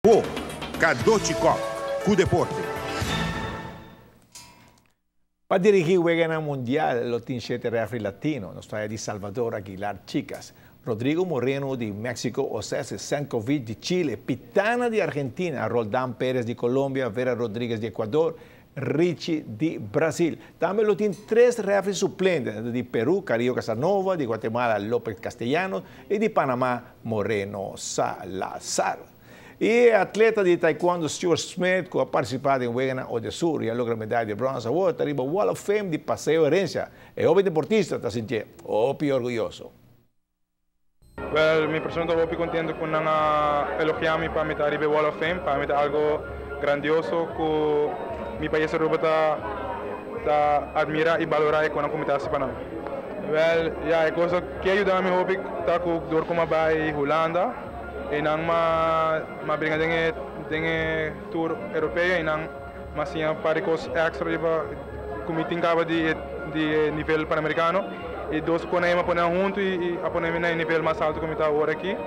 O Kadochikov, com deporte. Para dirigir o Wegana Mundial, los 7 referees latinos, nos trae de Salvador Aguilar Chicas, Rodrigo Moreno de México, Ocese Sankovic de Chile, Pitana de Argentina, Roldán Pérez de Colombia, Vera Rodríguez de Ecuador, Richie de Brasil. También lo tienen 3 referees suplentes de Perú, Carillo Casanova, de Guatemala, López Castellanos y de Panamá, Moreno Salazar. E atleta de taekwondo Stuart Smith, que ha participado em Wegana o de Sur e logra medalha de bronze, agora arriba Wall of Fame de Passeio Herencia. É o deportista está sentindo orgulhoso. Well, mi persona está contento con elogiarme para meter arriba Wall of Fame, para meter algo grandioso que mi país está admira e valora quando começa para nós. Well, é coisa que ajuda a mim está com dor como vai Holanda. E não uma briga de tour europeu e não mas sim para coisas extra de committee de nível pan-americano e dois ponemos junto e ponemos no nível mais alto como está agora aqui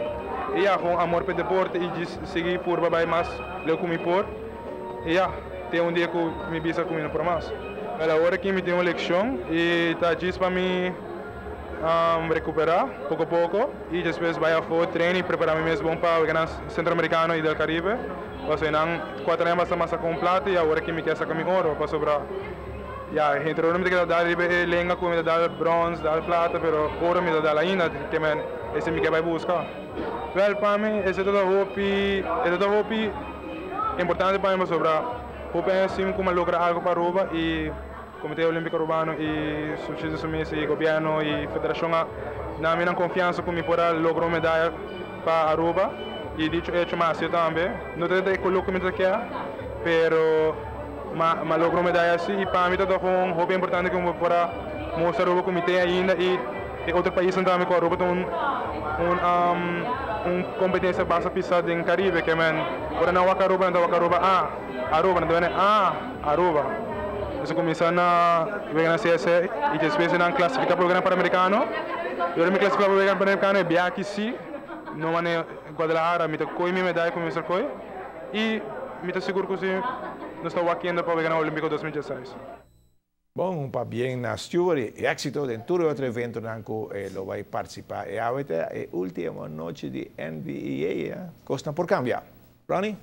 e com amor pelo deporte e seguir por babai mais eu comi por e tem dia que me bisa comigo por mais agora aqui me tem uma lição e está diz para mim recuperar pouco a pouco e depois vai a for treino e preparar me mesmo para o Centro-Americano e do Caribe. Você não 4 anos mais completa e agora que me quer sacar meu ouro para sobrar. Já gente não me quer dar lenga como me dar bronze, dar plata, pero ouro me dá ainda que man esse me quer vai buscar. Well para mim esse todo hope importante para mim sobrar. Hope é assim como lograr algo para Aruba e Comitê Olímpico Urbano e Subsídios e Governo e Federação na minha confiança que me poderá lograr medalha para Aruba e dicho hecho mais eu também não tenho que colocar como quer, pero mas lograr medalha assim e para mim todo um hobby importante que me poderá mostrar o comitê ainda e outro país também com a Aruba tem competência base pisada em Caribe que man por não Aruba não Aruba não é Aruba. Isso começa na Wegana CSE e depois na classificar para o programa pan-americano. Eu me classificar para o programa pan-americano e bem aqui sim, não é Guadalajara, me toco minha medalha como eu coi e me tô seguro que sim, nós estamos aqui ainda para o Wegana Olímpico 2016. Bom, para bem na Stuart e éxito dentro de outro evento que ele vai participar. E agora é a última noite de NBA, Costa por cambiar. Ronnie?